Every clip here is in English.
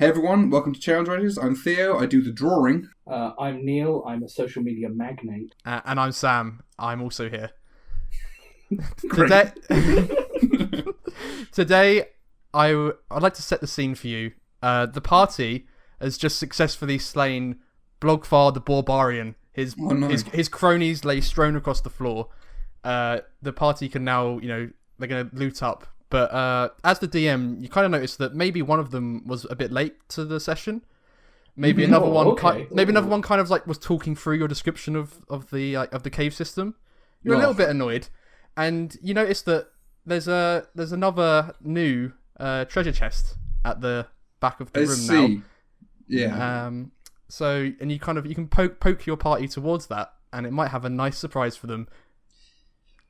Hey everyone, welcome to Challenge Writers. I'm Theo, I do the drawing. I'm Neil, I'm a social media magnate. And I'm Sam. I'm also here. Great. Today, I'd like to set the scene for you. The party has just successfully slain Blogfar the Barbarian. His cronies lay strewn across the floor. The party can now, they're going to loot up. But as the DM, you kind of notice that maybe one of them was a bit late to the session. Maybe another one kind of like was talking through your description of the cave system. You're a little bit annoyed, and you notice that there's another new treasure chest at the back of the room now. Yeah. So you can poke your party towards that, and it might have a nice surprise for them.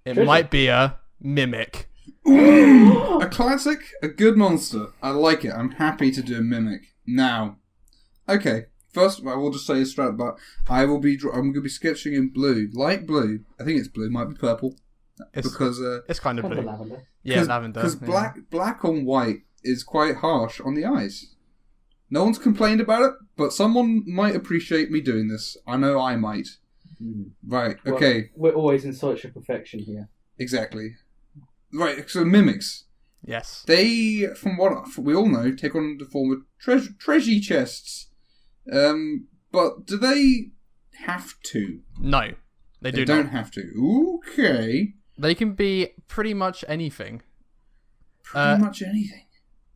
It might be a mimic. Ooh, a classic, a good monster. I like it. I'm happy to do a mimic now. Okay, first I will just say straight up, I'm going to be sketching in blue, light blue. I think it's blue, might be purple, because it's kind of blue. Lavender. Yeah, lavender. Because black on white is quite harsh on the eyes. No one's complained about it, but someone might appreciate me doing this. I know I might. Right. Okay. We're always in search of perfection here. Exactly. Right, so mimics. Yes. They, from what we all know, take on the form of treasure chests. But do they have to? No, they don't have to. Okay. They can be pretty much anything. Pretty much anything.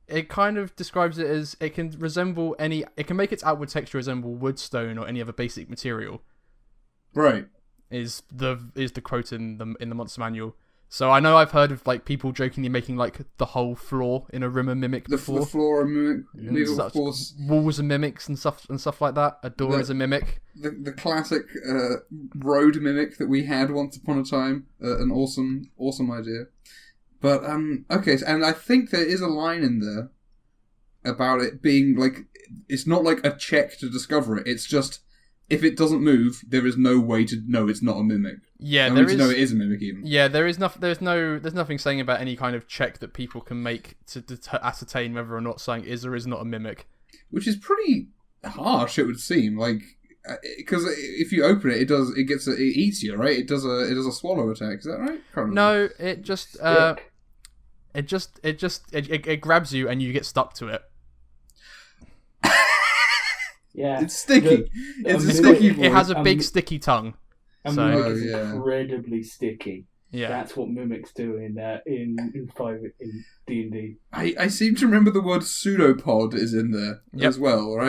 It kind of describes it as it can resemble any. It can make its outward texture resemble wood, stone, or any other basic material. Right. Is the quote in the monster manual. So I know I've heard of like people jokingly making like the whole floor in a room a mimic before. The floor a mimic, of course. Walls are mimics and stuff like that. A door is a mimic. The classic road mimic that we had once upon a time. An awesome idea. But okay, and I think there is a line in there about it being like it's not like a check to discover it. It's just if it doesn't move, there is no way to know it's not a mimic. Yeah, there is. No, it is a mimic even. Yeah, there's nothing saying about any kind of check that people can make to ascertain whether or not something is or is not a mimic. Which is pretty harsh, it would seem. Like, because if you open it, it eats you, right? It does a swallow attack. Is that right? No, it grabs you and you get stuck to it. Yeah, it's sticky. It's a sticky boy. It has a big sticky tongue. Mimic is incredibly sticky. Yeah, that's what mimics do in D&D. I seem to remember the word pseudopod is in there as well, right?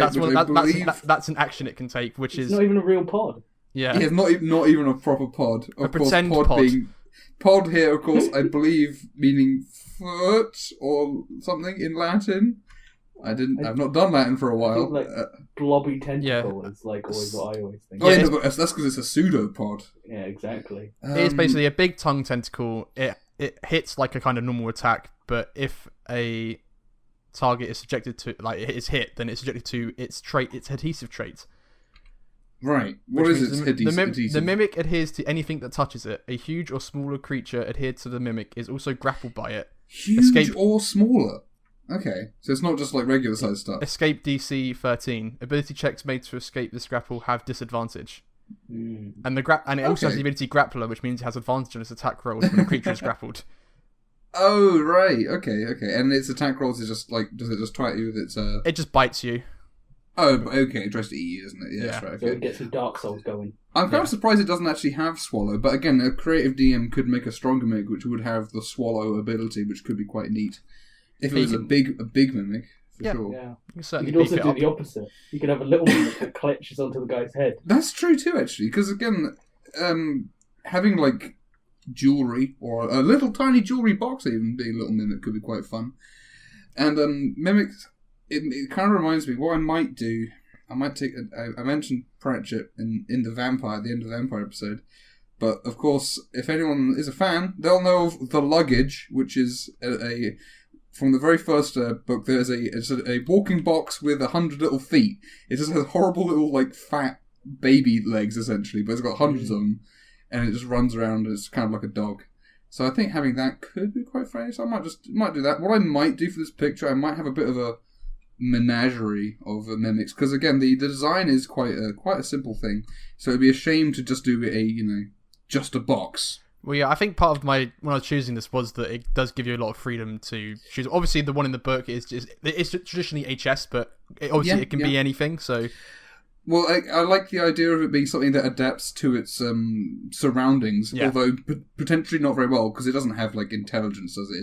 That's an action it can take, which is not even a real pod. Yeah, not even a proper pod. Of course, pretend pod. Pod here, of course, I believe meaning foot or something in Latin. I've not done Latin for a while. Like blobby tentacle is like always what I always think. Oh, yeah, but that's because it's a pseudopod. Yeah, exactly. It's basically a big tongue tentacle. It hits like a kind of normal attack, but if a target is subjected to is hit, then it's subjected to its adhesive trait. Right. What is its adhesive? The mimic adheres to anything that touches it. A huge or smaller creature adhered to the mimic is also grappled by it. Huge or smaller? Okay, so it's not just like regular size stuff. Escape DC 13. Ability checks made to escape this grapple have disadvantage. And it also has the ability Grappler, which means it has advantage on its attack rolls when a creature is grappled. Oh, right. Okay. And its attack rolls is just like, does it just twat you with its... It just bites you. Oh, okay. It tries to eat you, isn't it? Yeah, that's right. Okay. So it gets some Dark Souls going. I'm kind of surprised it doesn't actually have Swallow, but again, a creative DM could make a stronger mimic which would have the Swallow ability, which could be quite neat. If it was a big mimic, for sure. Yeah. You could also do the opposite. You could have a little mimic that clutches onto the guy's head. That's true too, actually, because again, having like jewelry or a little tiny jewelry box, even being a little mimic, could be quite fun. And mimics, it kind of reminds me what I might do. I might take. I mentioned Pratchett in the Vampire, the end of the Vampire episode. But of course, if anyone is a fan, they'll know of the Luggage, which is from the very first book. There's a walking box with 100 little feet. It just has horrible little like fat baby legs essentially, but it's got hundreds of them, and it just runs around. And it's kind of like a dog. So I think having that could be quite funny. So I might do that. What I might do for this picture, I might have a bit of menagerie of mimics, because again the design is quite a simple thing, so it'd be a shame to just do just a box. Well, yeah, I think part of when I was choosing this was that it does give you a lot of freedom to choose. Obviously, the one in the book it's traditionally HS, but it can be anything. So, well, I like the idea of it being something that adapts to its surroundings, although potentially not very well, because it doesn't have like intelligence as it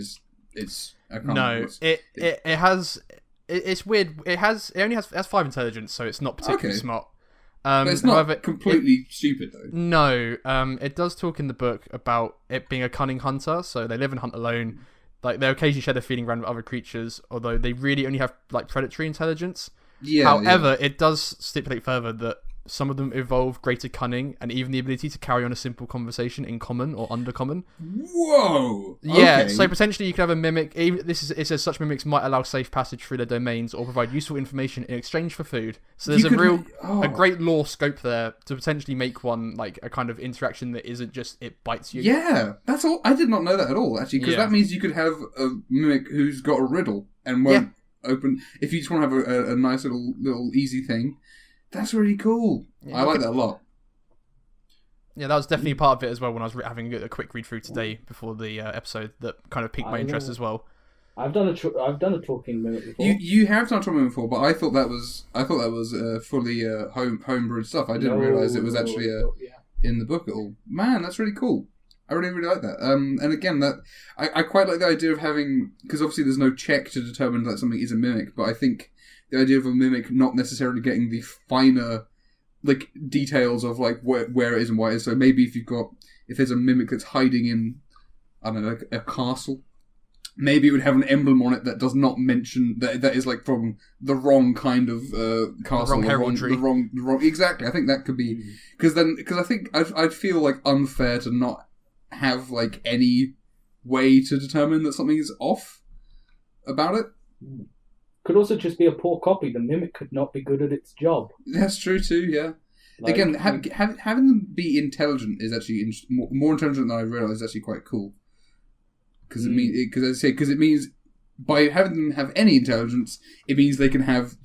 is. It has. It's weird. It only has 5 intelligence, so it's not particularly smart. But it's not completely stupid, though. No, it does talk in the book about it being a cunning hunter, so they live and hunt alone. Like, they occasionally share their feeling around with other creatures, although they really only have, like, predatory intelligence. However, it does stipulate further that some of them evolve greater cunning and even the ability to carry on a simple conversation in common or undercommon. Whoa! Yeah, okay. So potentially you could have a mimic. It says such mimics might allow safe passage through their domains or provide useful information in exchange for food. So there's a great lore scope there to potentially make one like a kind of interaction that isn't just it bites you. Yeah, that's all. I did not know that at all, actually, because that means you could have a mimic who's got a riddle and won't open. If you just want to have a nice little easy thing. That's really cool. Yeah, I like that a lot. Yeah, that was definitely part of it as well when I was having a quick read through today before the episode that kind of piqued my interest as well. I've done a talking mimic before. You have done a talking mimic before, but I thought that was fully homebrewed stuff. I didn't realise it was actually in the book at all. Man, that's really cool. I really, really like that. And again, that I quite like the idea of having, because obviously there's no check to determine that something is a mimic, but I think the idea of a mimic not necessarily getting the finer like details of like where it is and why it is. So maybe if there's a mimic that's hiding in, I don't know, like a castle, maybe it would have an emblem on it that does not mention that is like from the wrong kind of castle, the wrong heraldry. The wrong exactly. I think that could be because I think I'd feel like unfair to not have like any way to determine that something is off about it. Could also just be a poor copy. The mimic could not be good at its job. That's true too. Yeah. Like, again, having them be intelligent is actually more intelligent than I realised. Is actually quite cool. Because it means by having them have any intelligence, it means they can have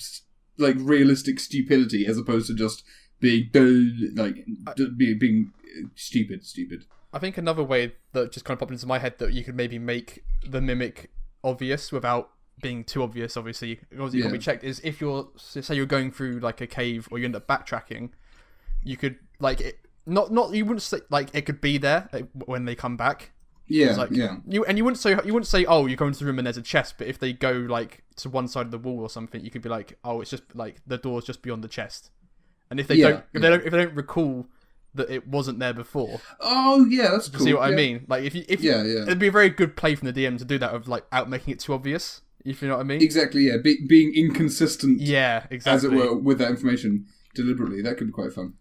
like realistic stupidity as opposed to just being being stupid. I think another way that just kind of popped into my head that you could maybe make the mimic obvious without being too obvious, obviously, because you can be checked, is if say you're going through like a cave or you end up backtracking, you could like it, not you wouldn't say like it could be there when they come back. You wouldn't say oh you're going to the room and there's a chest, but if they go like to one side of the wall or something, you could be like oh it's just like the door's just beyond the chest, and if they don't recall that it wasn't there before. Oh yeah, that's cool. See what I mean? Like if it'd be a very good play from the DM to do that of like out making it too obvious. If you know what I mean? Exactly, yeah. Being inconsistent, exactly, as it were, with that information deliberately. That could be quite fun.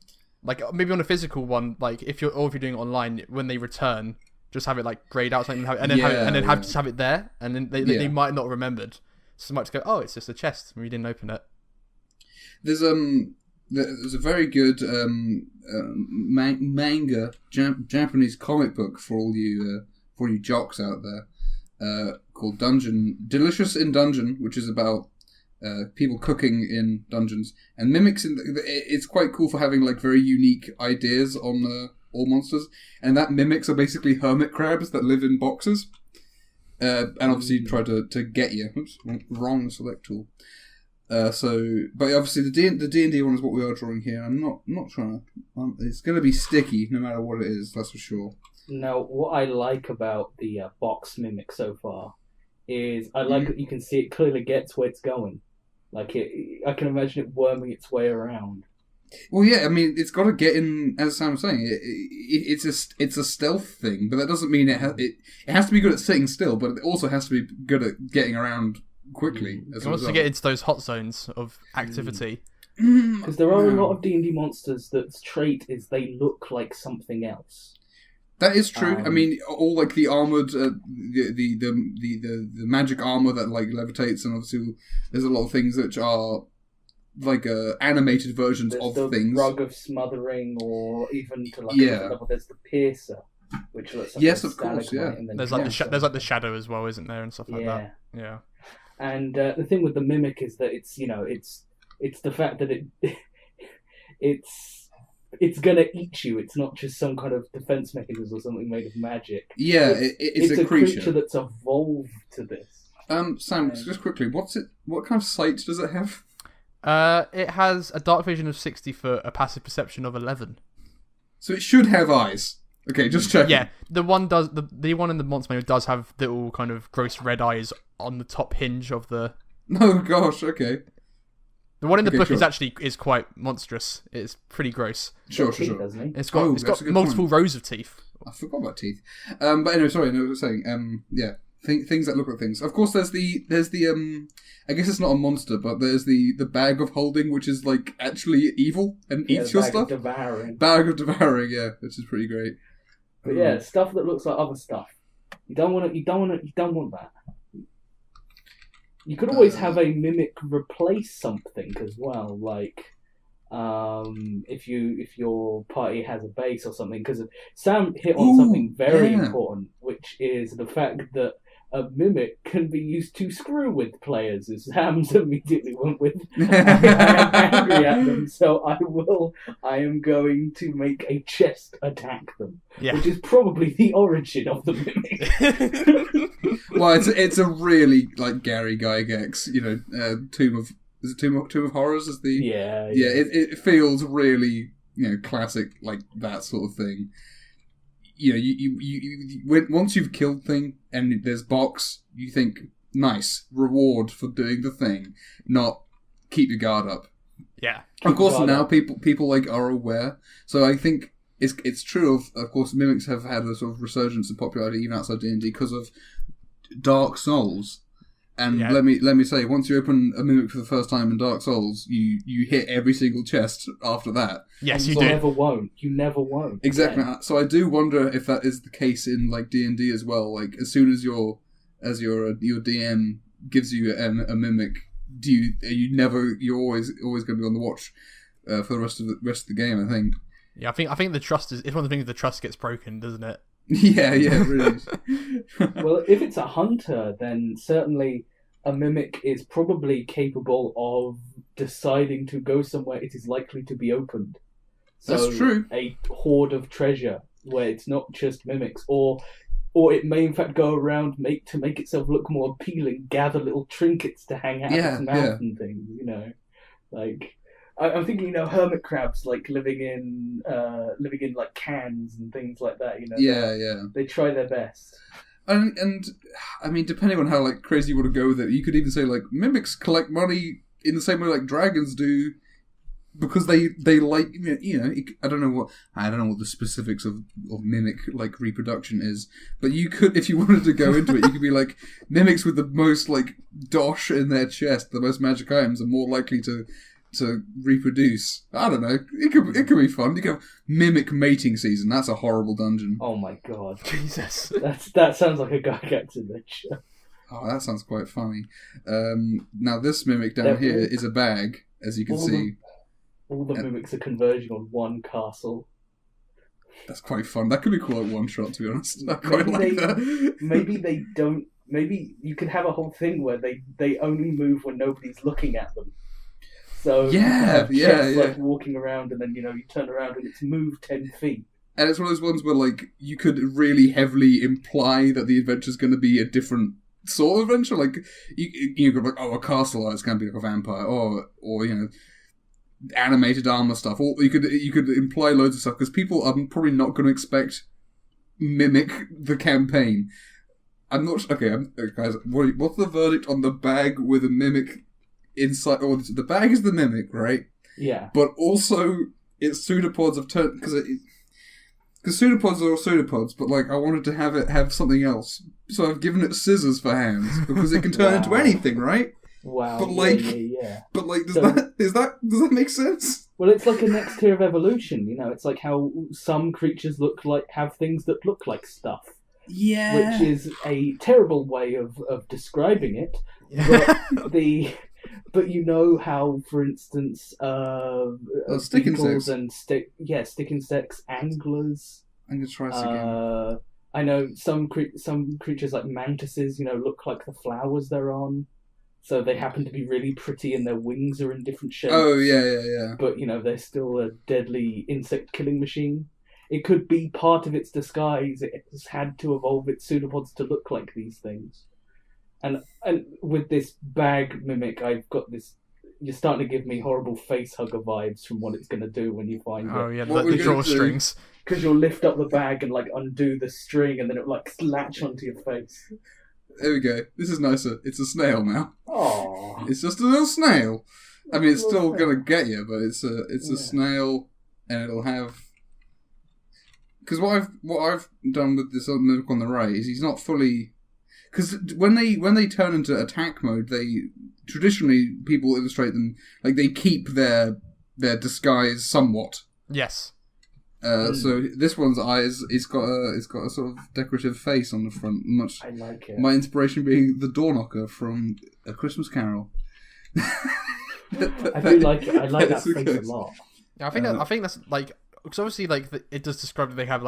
Like maybe on a physical one, like if you're doing it online, when they return, just have it like grayed out something, and then have it there, and then they might not have remembered. So they might go, oh, it's just a chest, and we didn't open it. There's a very good manga Japanese comic book for all you jocks out there. Called Delicious in Dungeon, which is about people cooking in dungeons and mimics. It's quite cool for having like very unique ideas on all monsters, and that mimics are basically hermit crabs that live in boxes, and obviously try to get you. Oops, wrong select tool. But obviously the D&D one is what we are drawing here. I'm not trying to. It's going to be sticky no matter what it is. That's for sure. Now, what I like about the box mimic so far is I like that you can see it clearly gets where it's going. Like I can imagine it worming its way around. Well, yeah, I mean, it's got to get in. As Sam was saying, it's a stealth thing, but that doesn't mean it has to be good at sitting still, but it also has to be good at getting around quickly. It wants to get into those hot zones of activity. Because there are a lot of D&D monsters that's trait is they look like something else. That is true. I mean, all like the armored, the magic armor that like levitates, and obviously there's a lot of things which are like animated versions there's of the things. Rug of Smothering, or even to like another level, there's the Piercer, which looks like yes, of course, yeah. There's like the shadow as well, isn't there, and stuff like that. Yeah. And the thing with the mimic is that it's the fact that it's gonna eat you. It's not just some kind of defense mechanism or something made of magic. Yeah, it's a creature that's evolved to this. Sam, just quickly, what kind of sight does it have? It has a dark vision of 60 foot, a passive perception of 11. So it should have eyes. Okay, just checking. Yeah, the one does. The one in the monster manual does have little kind of gross red eyes on the top hinge of the. Oh gosh, okay. The one in the book is quite monstrous. It's pretty gross. Sure. It's got multiple rows of teeth. I forgot about teeth. But anyway, sorry, no, I was saying. Yeah, things that look like things. Of course, there's the I guess it's not a monster, but there's the bag of holding, which is like actually evil and eats your stuff. Bag of devouring, yeah, which is pretty great. But yeah, stuff that looks like other stuff. You don't want that. You could always have a mimic replace something as well, like if your party has a base or something. Because Sam hit on something very important, which is the fact that a mimic can be used to screw with players, as Sam's immediately went with. I am angry at them, so I am going to make a chest attack them, which is probably the origin of the mimic. Well, it's a really like Gary Gygax, Tomb of Horrors is the It feels really classic, like that sort of thing. Once you've killed thing and there's box, you think nice reward for doing the thing, not keep your guard up. Yeah. Of course, now people like are aware, so I think it's true. Of course, mimics have had a sort of resurgence in popularity even outside D&D because of Dark Souls. And let me say, once you open a mimic for the first time in Dark Souls, you hit every single chest after that. Yes, you do. You never won't. Exactly. Yeah. So I do wonder if that is the case in like D&D as well. Like as soon as your DM gives you a mimic, you're always going to be on the watch for the rest of the game. I think. Yeah, I think the trust it's one of the things the trust gets broken, doesn't it? Yeah, really. Well, if it's a hunter, then certainly a mimic is probably capable of deciding to go somewhere it is likely to be opened. So that's true. A hoard of treasure where it's not just mimics, or it may in fact go around to make itself look more appealing, gather little trinkets to hang out its mouth and things. Like. I'm thinking, hermit crabs like living in like cans and things like that. They try their best. And I mean, depending on how like crazy you want to go with it, you could even say like mimics collect money in the same way like dragons do, because they like I don't know what the specifics of mimic like reproduction is, but you could, if you wanted to go into it, you could be like mimics with the most like dosh in their chest, the most magic items, are more likely to reproduce. I don't know. It could be fun. You could have mimic mating season. That's a horrible dungeon. Oh my god, Jesus! That sounds like a Gygax adventure. Oh, that sounds quite funny. Now this mimic down here is a bag, as you can see. All the mimics are converging on one castle. That's quite fun. That could be cool at one shot, to be honest. I quite like that. Maybe they don't. Maybe you could have a whole thing where they only move when nobody's looking at them. So like walking around, and then you turn around and it's moved 10 feet. And it's one of those ones where like you could really heavily imply that the adventure's going to be a different sort of adventure. Like you could be like, a castle, it's going to be like a vampire, or animated armor stuff. Or you could imply loads of stuff because people are probably not going to expect mimic the campaign. I'm not okay, guys. What's the verdict on the bag with a mimic? Inside, or the bag is the mimic, right? Yeah. But also, its pseudopods have turned because pseudopods are all pseudopods. But like, I wanted to have something else, so I've given it scissors for hands because it can turn into anything, right? Wow. But like, but like, does that make sense? Well, it's like a next tier of evolution. It's like how some creatures have things that look like stuff. Yeah. Which is a terrible way of describing it. But how, for instance, stick insects and stick insects, anglers. I'm gonna try this again. I know some creatures like mantises, look like the flowers they're on. So they happen to be really pretty and their wings are in different shapes. Oh, yeah. But, they're still a deadly insect killing machine. It could be part of its disguise. It has had to evolve its pseudopods to look like these things. And with this bag mimic, I've got this... You're starting to give me horrible face hugger vibes from what it's going to do when you find it. Oh, yeah, the drawstrings. Because you'll lift up the bag and, undo the string and then it'll, latch onto your face. There we go. This is nicer. It's a snail now. Aww. It's just a little snail. I mean, it's still going to get you, but it's a snail, and it'll have... Because what I've done with this other mimic on the right is he's not fully... Because when they turn into attack mode, traditionally people illustrate them like they keep their disguise somewhat. Yes. So this one's eyes, it's got a sort of decorative face on the front. Much. I like it. My inspiration being the door knocker from A Christmas Carol. I do like it. I like that face a lot. Yeah, I think that's because obviously it does describe that they have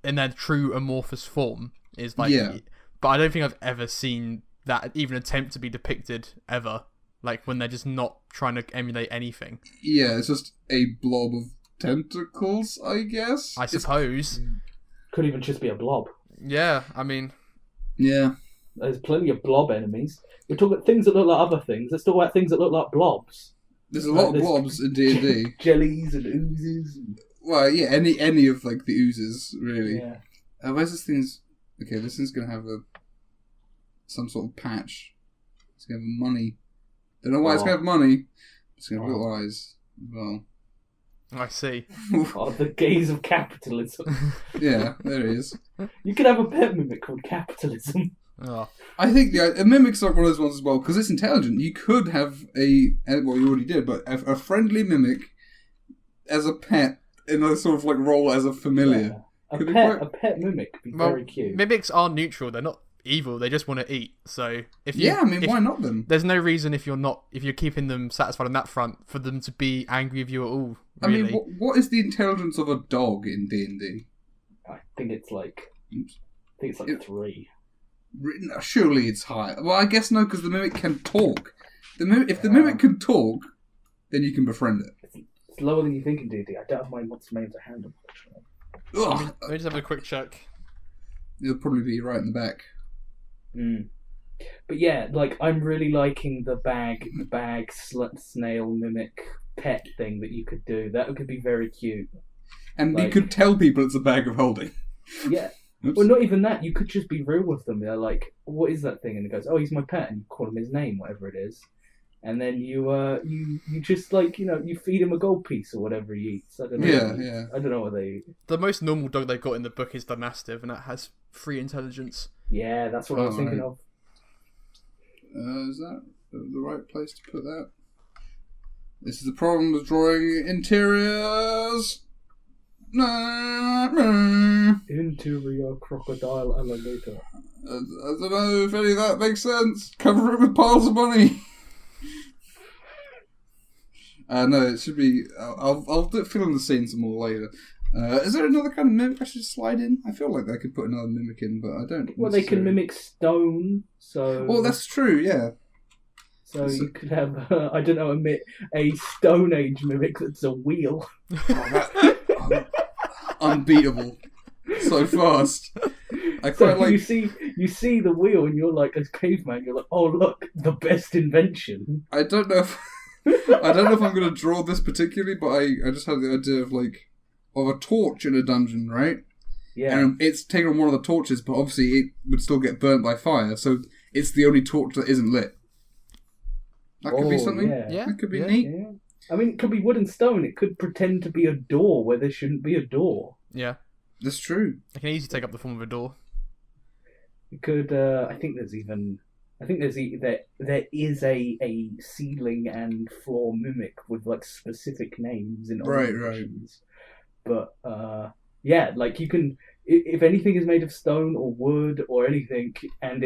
in their true amorphous form is but I don't think I've ever seen that even attempt to be depicted ever. When they're just not trying to emulate anything. Yeah, it's just a blob of tentacles, I guess. I suppose. Could even just be a blob. Yeah, I mean. Yeah. There's plenty of blob enemies. We're talking about things that look like other things. Let's talk about things that look like blobs. There's a lot of blobs in D&D. Jellies and oozes. Well, yeah, any of the oozes, really. Yeah. Where's this thing's... Okay, this thing's going to have some sort of patch. It's going to have money. Don't know why it's going to have money. It's going to have little eyes as well. I see. The gaze of capitalism. Yeah, there it is. You could have a pet mimic called capitalism. Oh. I think a mimic's like one of those ones as well, because it's intelligent. You could have you already did, but a friendly mimic as a pet in a sort of role as a familiar. Yeah. A pet mimic would be very cute. Mimics are neutral. They're not evil. They just want to eat. So why not them? There's no reason if you're keeping them satisfied on that front for them to be angry with you at all. Really. I mean, what is the intelligence of a dog in D&D? I think it's 3. Surely it's high. Well, I guess no, because the mimic can talk. If the mimic can talk, then you can befriend it. It's lower than you think in D&D. I don't have what's made to handle. Let me just have a quick check. It'll probably be right in the back. But yeah, I'm really liking the bag snail mimic pet thing that you could do. That could be very cute. And you could tell people it's a bag of holding. Yeah. Well, not even that. You could just be real with them. They're like, what is that thing? And it goes, oh, he's my pet. And you call him his name, whatever it is. And then you just you feed him a gold piece or whatever he eats. I don't know. Yeah. I don't know what they eat. The most normal dog they've got in the book is the Mastiff, and that has 3 intelligence. Yeah, that's what I was thinking of. Is that the right place to put that? This is the problem with drawing interiors. Interior crocodile alligator. I don't know if any of that makes sense. Cover it with piles of money. No, it should be... I'll fill in the scene some more later. Is there another kind of mimic I should slide in? I feel like I could put another mimic in, but I don't. Well, they can mimic stone, so... Oh, that's true, yeah. So you could have, I don't know, a Stone Age mimic that's a wheel. Unbeatable. So fast. I quite like... You see the wheel and you're like, as caveman, you're like, oh look, the best invention. I don't know if I'm going to draw this particularly, but I just had the idea of a torch in a dungeon, right? Yeah. And it's taken on one of the torches, but obviously it would still get burnt by fire, so it's the only torch that isn't lit. That could be something. Yeah. That could be neat. Yeah. I mean, it could be wood and stone. It could pretend to be a door where there shouldn't be a door. Yeah. That's true. It can easily take up the form of a door. It could, there is a ceiling and floor mimic with like names in right. But yeah, like you can, if anything is made of stone or wood or anything, and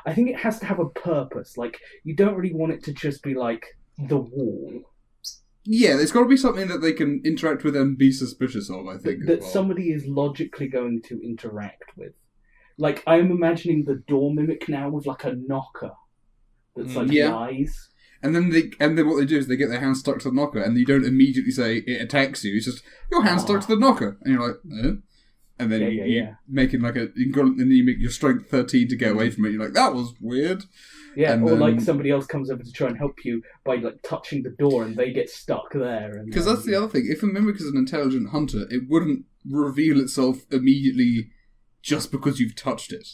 I think it has to have a purpose. Like you don't really want it to just be like the wall. Yeah, there's got to be something that they can interact with and be suspicious of, I think. That somebody is logically going to interact with. Like, I am imagining the door mimic now with, like, a knocker. that's like the eyes. And then what they do is they get their hand stuck to the knocker, and you don't immediately say it attacks you. It's just your hand stuck to the knocker, and you're like, and then you make it like and then you make your strength 13 to get away from it. You're like, that was weird. Yeah, and or like somebody else comes over to try and help you by like touching the door, and they get stuck there. Because that's the other thing. If a mimic is an intelligent hunter, it wouldn't reveal itself immediately just because you've touched it.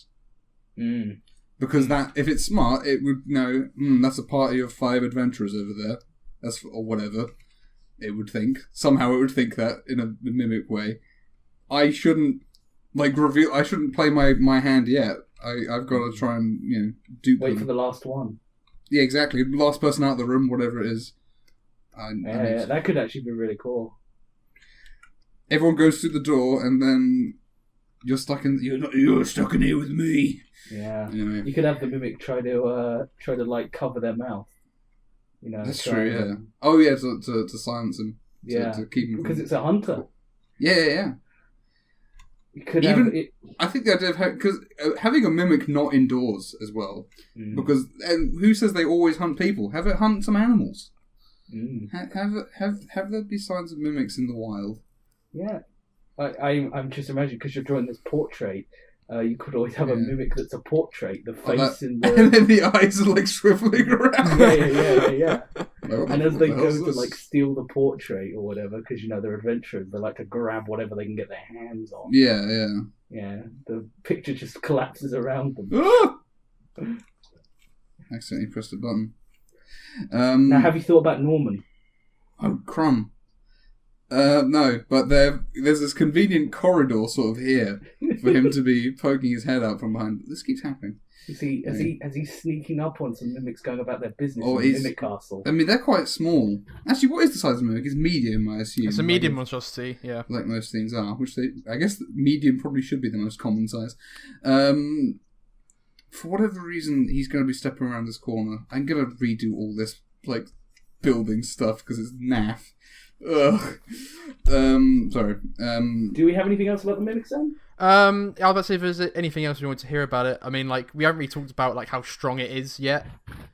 Because if it's smart, it would know, that's a party of 5 adventurers over there. Or whatever it would think. Somehow it would think that in a mimic way. I shouldn't I shouldn't play my hand yet. I've got to try and, dupe Wait them. for the last one. Yeah, exactly. Last person out of the room, whatever it is. That could actually be really cool. Everyone goes through the door, and then you're stuck in here with me. Yeah. Anyway. You could have the mimic try to like cover their mouth. That's true. Yeah. Oh yeah, to silence them. To keep them because it's a hunter. Yeah. You could I think the idea of having a mimic not indoors as well, because who says they always hunt people? Have it hunt some animals. Have there be signs of mimics in the wild? Yeah, I'm just imagining because you're drawing this portrait. You could always have a mimic that's a portrait, the face in the... And then the eyes are like swiveling around. Yeah. And as they go to like steal the portrait or whatever, because they're adventurers, they like to grab whatever they can get their hands on. Yeah. The picture just collapses around them. Accidentally pressed a button. Now, have you thought about Norman? Oh, crumb. No, but there's this convenient corridor sort of here for him to be poking his head out from behind. This keeps happening. Is he sneaking up on some mimics going about their business in the Mimic Castle? I mean, they're quite small. Actually, what is the size of a mimic? It's medium, I assume. It's a medium monstrosity, yeah. Like most things are, I guess medium probably should be the most common size. For whatever reason, he's going to be stepping around this corner. I'm going to redo all this, like, building stuff because it's naff. Ugh. Sorry. Do we have anything else about the mimics then? I was about to say if there's anything else we want to hear about it. I mean, like, we haven't really talked about like how strong it is yet.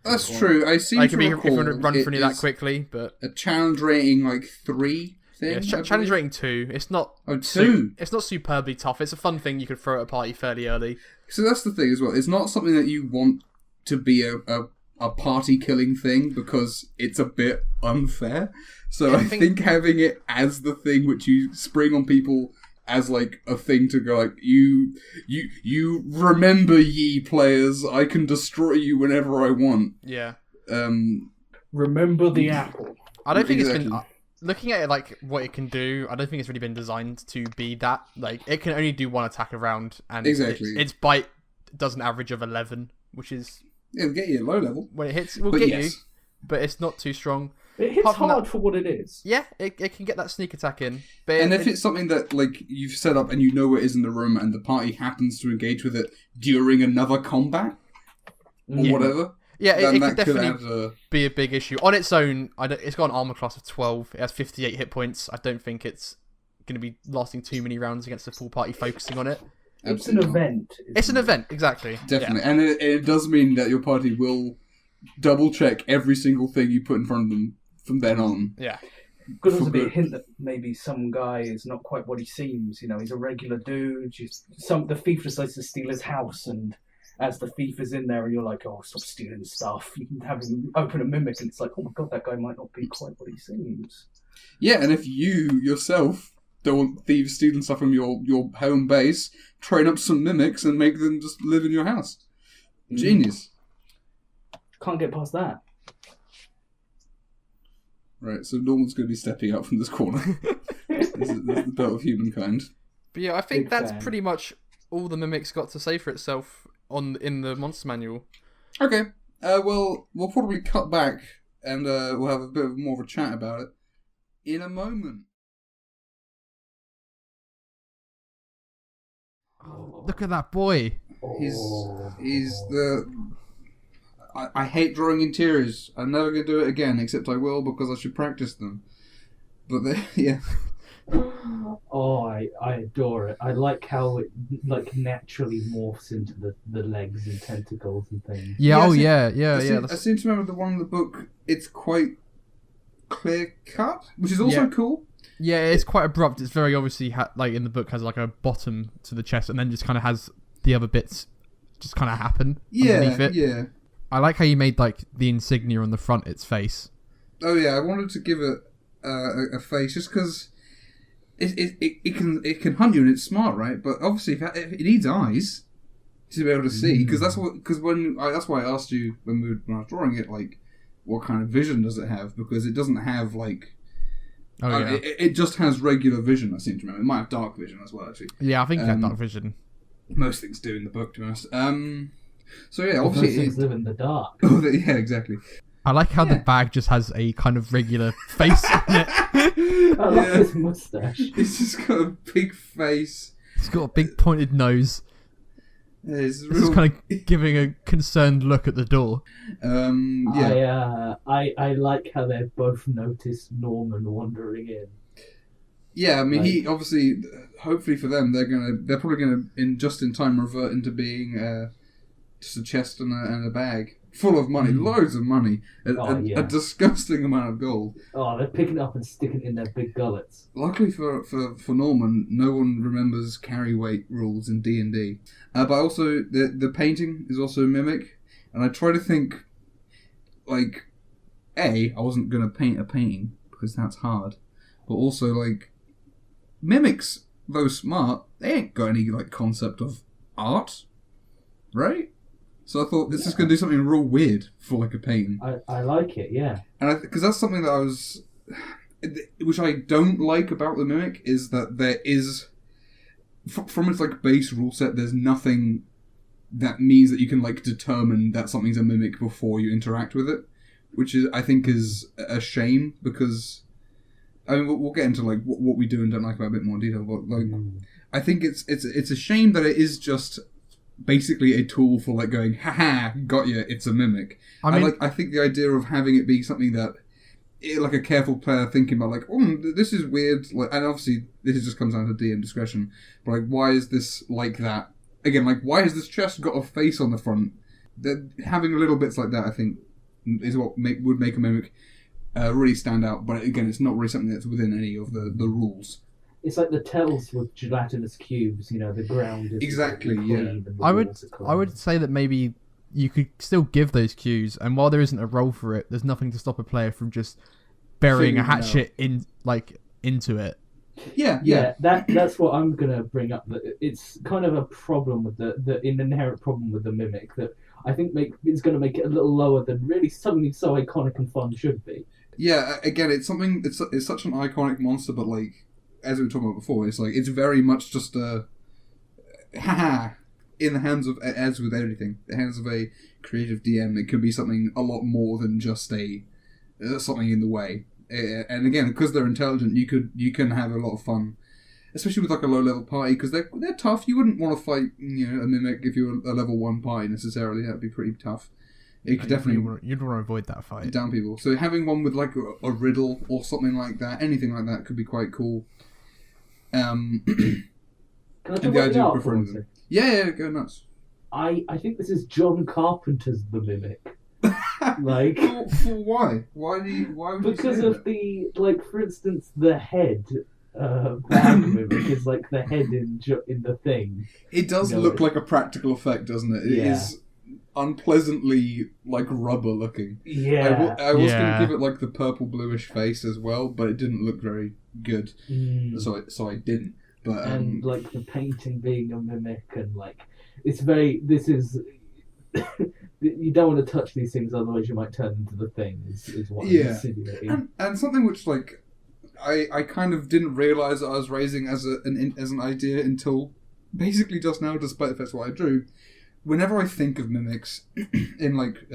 That's true. I seem to recall if you want to run through that quickly, but a challenge rating like 3 thing. Yeah, challenge rating 2. It's not 2. It's not superbly tough. It's a fun thing you could throw at a party fairly early. So that's the thing as well. It's not something that you want to be a party killing thing because it's a bit unfair. So I think having it as the thing which you spring on people as like a thing to go like you remember ye players, I can destroy you whenever I want. Yeah. Remember the apple. I don't think it's been looking at it like what it can do. I don't think it's really been designed to be that. Like it can only do one attack a round, and its bite does an average of 11, which is it'll get you at low level. When it hits, it will get you, but it's not too strong. It hits hard for what it is. Yeah, it can get that sneak attack in. But if it's something that like you've set up and you know it is in the room and the party happens to engage with it during another combat or whatever, it could definitely be a big issue. On its own, it's got an armor class of 12. It has 58 hit points. I don't think it's going to be lasting too many rounds against the full party focusing on it. It's an event. It's an event, exactly. Definitely. Yeah. And it does mean that your party will double check every single thing you put in front of them from then on. Yeah. Could also be a hint that maybe some guy is not quite what he seems. He's a regular dude. The thief decides to steal his house, and as the thief is in there, and you're like, "Oh, stop stealing stuff." You can have him open a mimic, and it's like, "Oh my god, that guy might not be quite what he seems." Yeah, and if you yourself don't want thieves stealing stuff from your home base, train up some mimics and make them just live in your house. Genius. Can't get past that. Right, so Norman's going to be stepping out from this corner. this is the belt of humankind. But yeah, I think that's pretty much all the mimics got to say for itself in the monster manual. Okay, well, we'll probably cut back and we'll have a bit more of a chat about it in a moment. Look at that boy. He's the... I hate drawing interiors. I'm never going to do it again, except I will because I should practice them. But yeah. Oh, I adore it. I like how it like naturally morphs into the legs and tentacles and things. Yeah. Yeah, Oh, I see- yeah. Yeah. Yeah. I seem to remember the one in the book. It's quite clear cut, which is also Yeah. cool. Yeah, it's quite abrupt. It's very obviously like in the book has like a bottom to the chest, and then just kind of has the other bits just kind of happen underneath it. Yeah. I like how you made like the insignia on the front its face. Oh yeah, I wanted to give it a face just because it can hunt you and it's smart, right? But obviously, if it needs eyes to be able to see, because that's why I asked you when I was drawing it, like, what kind of vision does it have? Because it doesn't have like. Oh yeah. It just has regular vision. I seem to remember. It might have dark vision as well, actually. Yeah, I think it had dark vision. Most things do in the book, to be honest. So yeah, Those obviously, things live in the dark. yeah, exactly. I like how the bag just has a kind of regular face on it. I like his mustache. It's just got a big face. It's got a big pointed nose. It's It's just kind of giving a concerned look at the door. Yeah. I like how they've both noticed Norman wandering in. Yeah, I mean, he obviously, hopefully for them, they're probably gonna just in time revert into being just a chest and a bag full of money, loads of money, a disgusting amount of gold. Oh, they're picking it up and sticking it in their big gullets. Luckily for Norman, no one remembers carry weight rules in D&D. But also the painting is also a mimic, and I try to think, like, I wasn't gonna paint a painting because that's hard, but also like. Mimics, though smart, they ain't got any like concept of art, right? So I thought this is going to do something real weird for like a painting. I like it, yeah. And because that's something that which I don't like about the mimic, is that there is, from its like base rule set, there's nothing that means that you can like determine that something's a mimic before you interact with it, which I think is a shame because. I mean, we'll get into like what we do and don't like about a bit more detail, but like, I think it's a shame that it is just basically a tool for like going, haha, got you, it's a mimic. I think the idea of having it be something that, like a careful player thinking about like, this is weird, like, and obviously this just comes down to DM discretion, but like, why is this like that? Again, like, why has this chest got a face on the front? Having little bits like that, I think, is what would make a mimic. Really stand out, but again, it's not really something that's within any of the rules. It's like the tells with gelatinous cubes, the ground is exactly, yeah. I would say that maybe you could still give those cues, and while there isn't a role for it, there's nothing to stop a player from just burying a hatchet into it. Yeah. That's what I'm gonna bring up. That it's kind of a problem with the inherent problem with the mimic that I think it's going to make it a little lower than really something so iconic and fun should be. Yeah, again, it's something. It's such an iconic monster, but like as we were talking about before, it's like it's very much just a in the hands of, as with everything, the hands of a creative DM. It could be something a lot more than just something in the way. And again, because they're intelligent, you can have a lot of fun, especially with like a low level party, because they're tough. You wouldn't want to fight a mimic if you were a level 1 party necessarily. That'd be pretty tough. It could definitely you'd want to avoid that fight. Down people. So having one with like a riddle or something like that, anything like that, could be quite cool. Can I talk about the art for a second? Yeah, go nuts. I think this is John Carpenter's The Mimic. Like, why? Why would because you say of that? for instance, the head. Bag mimic is like the head in the thing. It does look like a practical effect, doesn't it? It is unpleasantly like rubber looking. Yeah. I was going to give it like the purple bluish face as well, but it didn't look very good, so I didn't. But and like the painting being a mimic, and like it's very. This is. You don't want to touch these things, otherwise you might turn into the thing. Is what I'm insinuating. And something which like. I kind of didn't realise that I was raising as an idea until basically just now, despite the fact what I drew. Whenever I think of mimics in like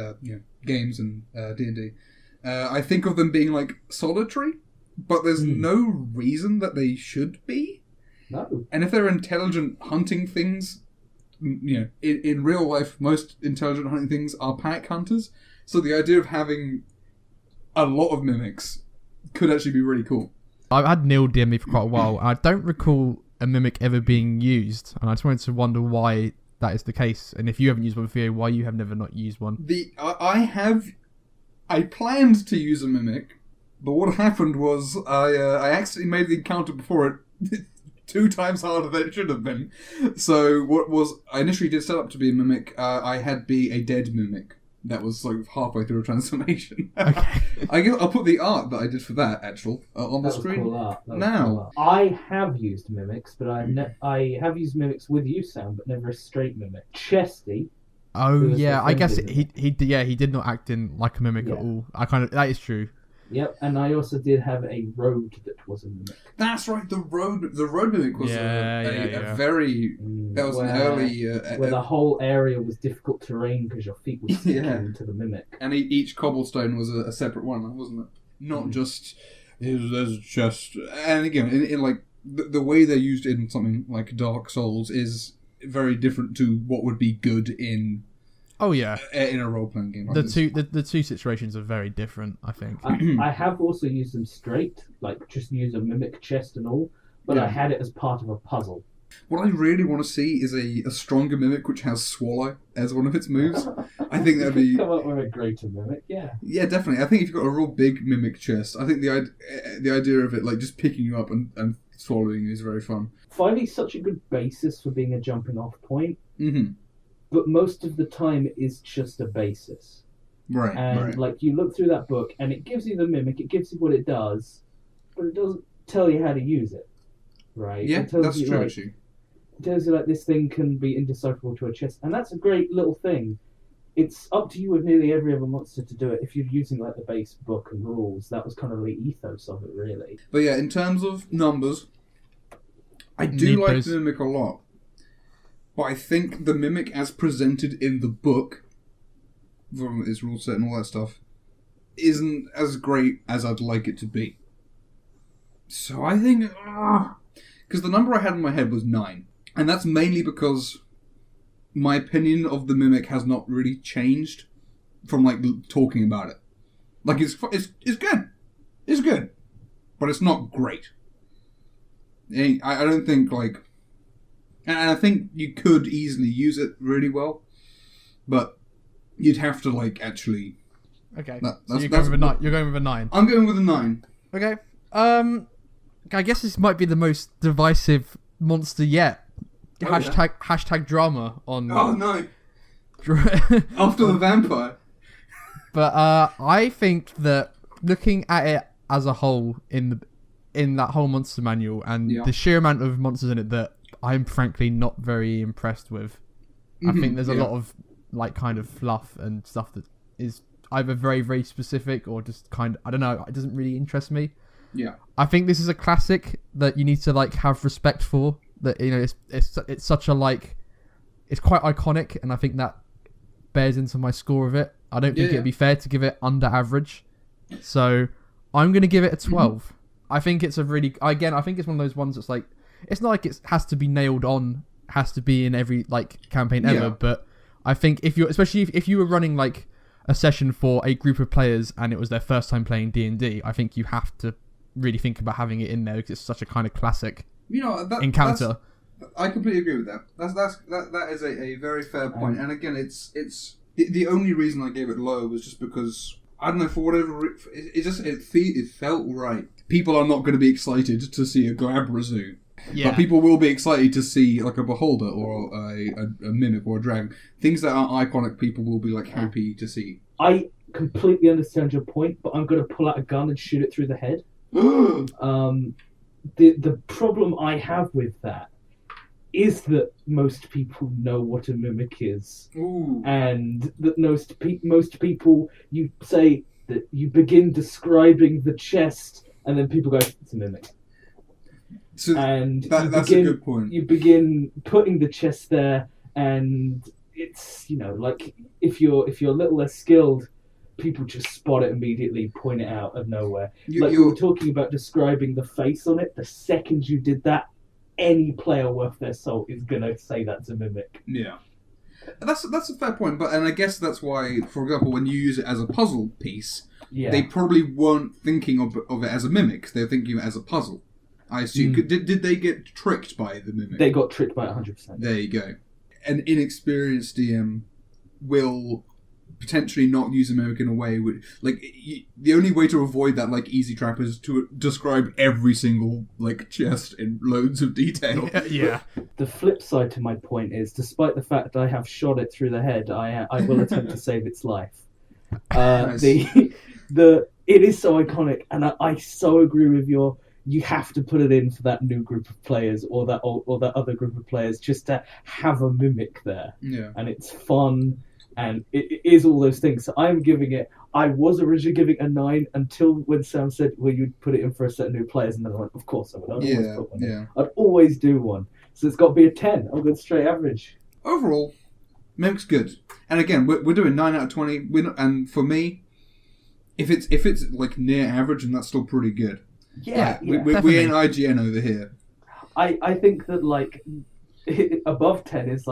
games and D&D, I think of them being like solitary, but there's no reason that they should be. No. And if they're intelligent hunting things, in real life, most intelligent hunting things are pack hunters. So the idea of having a lot of mimics could actually be really cool. I've had Neil DM me for quite a while, and I don't recall a mimic ever being used, and I just wanted to wonder why that is the case, and if you haven't used one, Theo, why you have never not used one. I planned to use a mimic, but what happened was I accidentally made the encounter before it 2 times harder than it should have been. So I initially did set up to be a mimic. I had be a dead mimic. That was sort of halfway through a transformation. Okay. I guess I'll put the art that I did for that on the screen cool art. now. Cool art. I have used mimics, but I have used mimics with you, Sam, but never a straight mimic. Chesty. Oh yeah, I guess he did not act in like a mimic at all. That is true. Yep, and I also did have a road that was a mimic. That's right, the road mimic was a very... That was an early... where the whole area was difficult terrain because your feet were sticking into the mimic. And each cobblestone was a separate one, wasn't it? Not just... There's just... And again, in like, the way they're used in something like Dark Souls is very different to what would be good in... Oh yeah, in a role-playing game. Like the two situations are very different, I think. I have also used them straight, like just use a mimic chest and all, but I had it as part of a puzzle. What I really want to see is a stronger mimic which has Swallow as one of its moves. I think that'd be... Come up with a greater mimic, yeah. Yeah, definitely. I think if you've got a real big mimic chest, I think the idea of it like just picking you up and swallowing is very fun. 5e's such a good basis for being a jumping off point. Mm-hmm. But most of the time is just a basis. Right, and like you look through that book and it gives you the mimic, it gives you what it does, but it doesn't tell you how to use it. Right? Yeah, that's true, like, actually. It tells you like this thing can be indecipherable to a chest, and that's a great little thing. It's up to you with nearly every other monster to do it. If you're using like the base book and rules, that was kind of the ethos of it, really. But yeah, in terms of numbers, I do like the mimic a lot. But I think the mimic as presented in the book, from its rule set and all that stuff, isn't as great as I'd like it to be. So I think... Because the number I had in my head was 9. And that's mainly because my opinion of the mimic has not really changed from like talking about it. Like it's good. It's good. But it's not great. I don't think like... And I think you could easily use it really well, but you'd have to like actually. Okay. So you're going with a 9. You're going with a 9. I'm going with a 9. Okay. I guess this might be the most divisive monster yet. Hashtag drama on. Oh no. After the vampire. But I think that looking at it as a whole in that whole monster manual and the sheer amount of monsters in it that I'm frankly not very impressed with. I think there's a lot of like kind of fluff and stuff that is either very, very specific or just kind of, I don't know, it doesn't really interest me. Yeah. I think this is a classic that you need to like have respect for. That, you know, it's such a like, it's quite iconic, and I think that bears into my score of it. I don't think it'd be fair to give it under average. So I'm going to give it a 12. I think it's a really, again, I think it's one of those ones that's like, it's not like it has to be nailed on, has to be in every like campaign ever, but I think especially if you were running like a session for a group of players and it was their first time playing D&D, I think you have to really think about having it in there because it's such a kind of classic encounter. I completely agree with that. That is a very fair point. And again, it's the only reason I gave it low was just because I don't know, for whatever it felt right. People are not going to be excited to see a Glabra Zoo. Yeah. But people will be excited to see like a Beholder or a Mimic or a Dragon. Things that are iconic, people will be like happy to see. I completely understand your point, but I'm going to pull out a gun and shoot it through the head. The problem I have with that is that most people know what a Mimic is. Ooh. And that most people, you say that you begin describing the chest and then people go, it's a Mimic. So and that's a good point. You begin putting the chest there, and it's, you know, like if you're a little less skilled, people just spot it immediately, point it out of nowhere. You were talking about describing the face on it. The second you did that, any player worth their salt is gonna say that's a Mimic. Yeah, that's a fair point. And I guess that's why, for example, when you use it as a puzzle piece, they probably weren't thinking of it as a mimic. They were thinking of it as a puzzle. I assume. Did they get tricked by the mimic? They got tricked by it 100%. There you go. An inexperienced DM will potentially not use a mimic in a way the only way to avoid that easy trap is to describe every single chest in loads of detail. Yeah. The flip side to my point is, despite the fact I have shot it through the head, I will attempt to save its life. Nice. It is so iconic, and I so agree with you have to put it in for that new group of players or that other group of players just to have a mimic there. Yeah. And it's fun. And it is all those things. So I was originally giving it a 9 until when Sam said, well, you'd put it in for a set of new players. And then I went, of course I would. I'd always put one in. I'd always do one. So it's got to be a 10. I'm going straight average. Overall, Mimic's good. And again, we're doing 9 out of 20. And for me, if it's near average, and that's still pretty good. Yeah. We ain't IGN over here. I think that above 10 is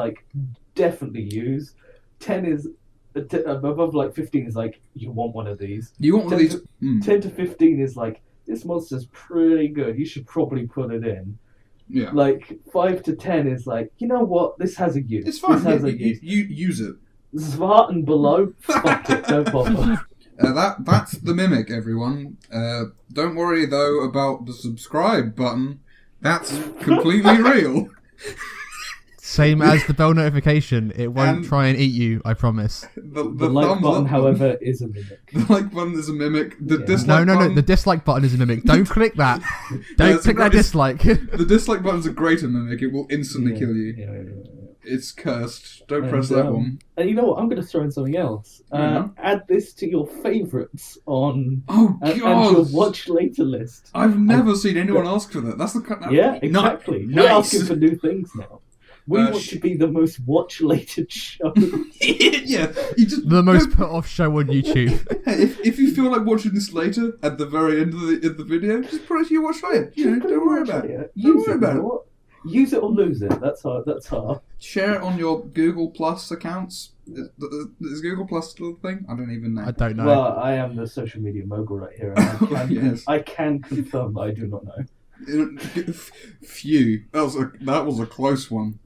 definitely use. 10 is above 15 is you want one of these. You want one of these. 10 to 15 is this monster's pretty good. You should probably put it in. Yeah. 5 to 10 is you know what? This has a use. It's fine. This has a use. You use it. Zwart and below, fuck it. Don't bother. That's the Mimic, everyone. Don't worry though about the subscribe button. That's completely real. Same as the bell notification. It won't try and eat you, I promise. The like button, however, is a mimic. The like button is a mimic. The dislike No. button... The dislike button is a mimic. Don't click that. Don't click that dislike. The dislike button's a greater mimic. It will instantly kill you. Yeah. It's cursed. Don't press that one. And you know what? I'm going to throw in something else. Add this to your favourites on and your watch later list. I've never seen anyone ask for that. That's the yeah, exactly. Nice. We're asking for new things now. We want to be the most watch-lated show. Yeah, the most put-off show on YouTube. Hey, if you feel like watching this later, at the very end of the video, just put it to your watch later. Don't worry about it. Use it or lose it. That's hard. Share it on your Google Plus accounts. Is Google Plus still a thing? I don't even know. I don't know. Well, I am the social media mogul right here. And I can confirm that I do not know. Phew. That was a close one.